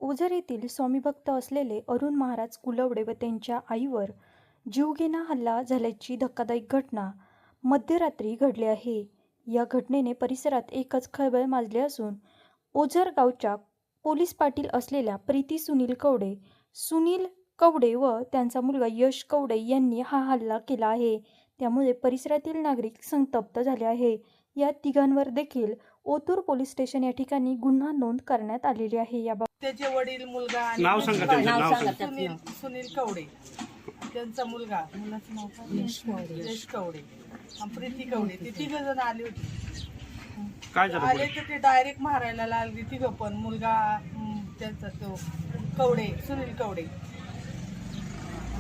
ओझर येथील स्वामीभक्त असलेले अरुण महाराज कुलवडे व त्यांच्या आईवर जीवघेणा हल्ला झाल्याची धक्कादायक घटना मध्यरात्री घडली आहे. या घटनेने परिसरात एकच खळबळ माजली असून ओझर गावच्या पोलीस पाटील असलेल्या प्रीती सुनील कवडे व त्यांचा मुलगा यश कवडे यांनी हा हल्ला केला आहे. त्यामुळे परिसरातील नागरिक संतप्त झाले आहे. या तिघांवर देखील ओतूर पोलीस स्टेशन या ठिकाणी गुन्हा नोंद करण्यात आलेली आहे. त्याचे वडील मुलगा आणि नाव सांगा त्यांचं, नाव सांगा. सुनील कवडे, त्यांचा मुलगा मुलाचं नाव काय? यश कवडे आणि प्रीती कवडे. ते तिघ जण आले होते. काय झालं आले तर ते डायरेक्ट मारायला लागले तिघ पण. मुलगा त्यांचा तो कवडे, सुनील कवडे,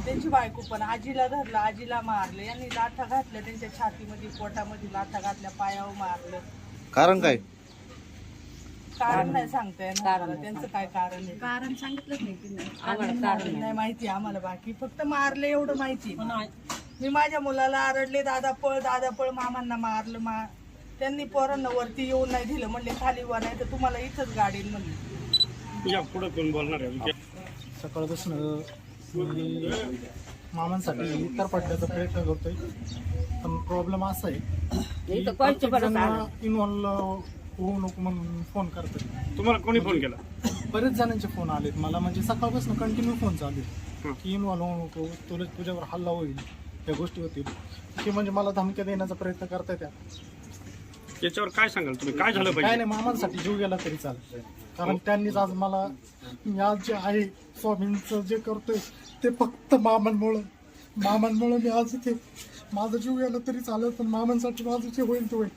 त्यांची बायको पण. आजीला धरलं, आजीला मारलं. यांनी लाथा घातल्या त्यांच्या छातीमध्ये, पोटामध्ये लाथा घातल्या, पायावर मारलं. कारण काय? कारण नाही सांगता येणार त्यांचं काय कारण आहे. कारण सांगितलंच नाही कारण नाही माहिती आम्हाला. बाकी फक्त मारले एवढं माहिती. मी माझ्या मुलाला आरडले, दादा पळ, मामांना मारलं. त्यांनी पोरांना वरती येऊन नाही दिलं. म्हणले खाली वर नाही तर तुम्हाला इथंच गाडीन म्हणले. या पुढे कोण बोलणार आहे? सकाळपासून मामांसाठी उत्तर पडण्याचा प्रयत्न करतोय, पण प्रॉब्लेम असा आहे इन्व्हॉल्व होऊ नको म्हणून फोन करतोय. तुम्हाला कोणी फोन केला? बरेच जणांचे फोन आलेत मला, म्हणजे सकाळपासून कंटिन्यू फोन चालू आहे की इन्व्हॉल्व होऊ नको, तुझ्यावर हल्ला होईल, या गोष्टी होतील. की म्हणजे मला धमक्या देण्याचा प्रयत्न करताय. त्या याच्यावर काय सांगाल तुम्ही? काय झालं काय पाहिजे? नाही, मामांसाठी जीव गेला तरी चालेल. कारण त्यांनीच आज मला, मी आज जे आहे स्वामींचं जे करतोय ते फक्त मामांमुळं मी आज इथे. माझा जीव गेला तरी चालेल, पण मामांसाठी माझं जे होईल ते होईल.